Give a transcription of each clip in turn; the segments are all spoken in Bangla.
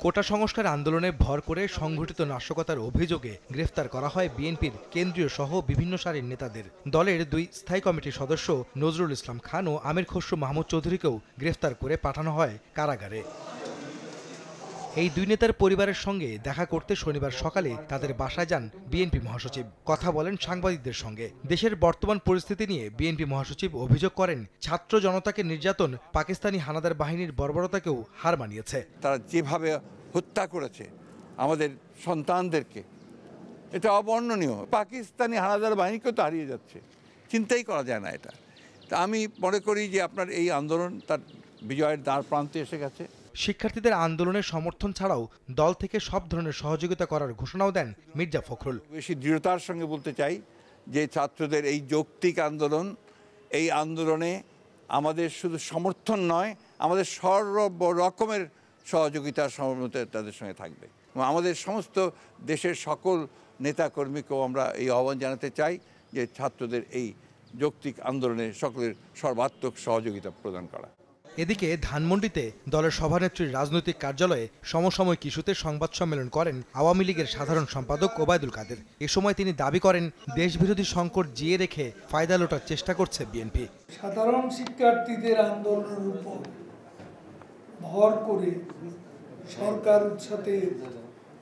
কোটা সংস্কার আন্দোলনে ভর করে সংঘটিত নাশকতার অভিযোগে গ্রেফতার করা হয় বিএনপির কেন্দ্রীয় সহ বিভিন্ন সারির নেতাদের। দলের দুই স্থায়ী কমিটির সদস্য নজরুল ইসলাম খান ও আমির খসরু মাহমুদ চৌধুরীকেও গ্রেফতার করে পাঠানো হয় কারাগারে। এই দুই নেতার পরিবারের সঙ্গে দেখা করতে শনিবার সকালে তাদের বাসায় যান বিএনপি মহাসচিব। কথা বলেন সাংবাদিকদের সঙ্গে। দেশের বর্তমান পরিস্থিতি নিয়ে বিএনপি মহাসচিব অভিযোগ করেন, ছাত্র জনতাকে নির্যাতন পাকিস্তানি হানাদার বাহিনীর বর্বরতাকেও হার মানিয়েছে। তারা যেভাবে হত্যা করেছে আমাদের সন্তানদেরকে, এটা অবর্ণনীয়। পাকিস্তানি হানাদার বাহিনীকেও তো হারিয়ে যাচ্ছে, চিন্তাই করা যায় না এটা। তা আমি মনে করি যে আপনার এই আন্দোলন তার বিজয়ের দ্বার প্রান্তে এসে গেছে। শিক্ষার্থীদের আন্দোলনের সমর্থন ছাড়াও দল থেকে সব ধরনের সহযোগিতা করার ঘোষণাও দেন মির্জা ফখরুল। বেশি দৃঢ়তার সঙ্গে বলতে চাই যে ছাত্রদের এই যৌক্তিক আন্দোলন, এই আন্দোলনে আমাদের শুধু সমর্থন নয়, আমাদের সর্ব রকমের সহযোগিতা সহমত তাদের সঙ্গে থাকবে। আমাদের সমস্ত দেশের সকল নেতাকর্মীকেও আমরা এই আহ্বান জানাতে চাই যে ছাত্রদের এই যৌক্তিক আন্দোলনে সকলের সর্বাত্মক সহযোগিতা প্রদান করা। এদিকে ধানমন্ডিতে দলের সভানেত্রীর রাজনৈতিক কার্যালয়ে সমসাময়িক ইস্যুতে সংবাদ সম্মেলন করেন আওয়ামী লীগের সাধারণ সম্পাদক ওবায়দুল কাদের। এ সময় তিনি দাবি করেন, দেশবিরোধী সংকট জিয়ে রেখে ফায়দা লোটার চেষ্টা করছে বিএনপি। সাধারণ শিক্ষার্থীদের আন্দোলনের উপর ভর করে সরকার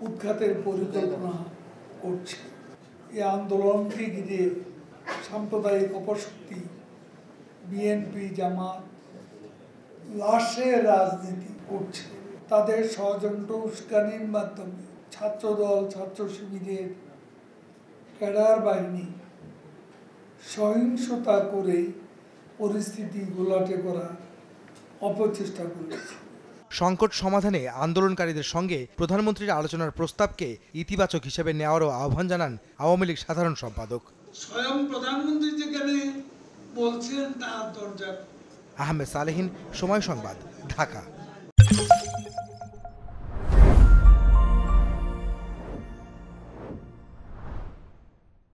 উৎখাতের পরিকল্পনা করছে। এই আন্দোলনকে ঘিরে সাম্প্রদায়িক অপশক্তি বিএনপি জামাত লাশের রাজনীতি করছে। তাদের ষড়যন্ত্র উস্কানির মাধ্যমে ছাত্রদল, ছাত্র শিবিরের ক্যাডার বাহিনী সহিংসতা করে পরিস্থিতি ঘোলাটে করার অপচেষ্টা করেছে। সংকট সমাধানে আন্দোলনকারীদের সঙ্গে প্রধানমন্ত্রীর আলোচনার প্রস্তাবকে ইতিবাচক হিসেবে নেওয়ারও আহ্বান জানান আওয়ামী লীগ সাধারণ সম্পাদক। স্বয়ং প্রধানমন্ত্রী যেখানে বলছেন তার দরজা। আহমেদ সালেহীন, সময় সংবাদ, ঢাকা।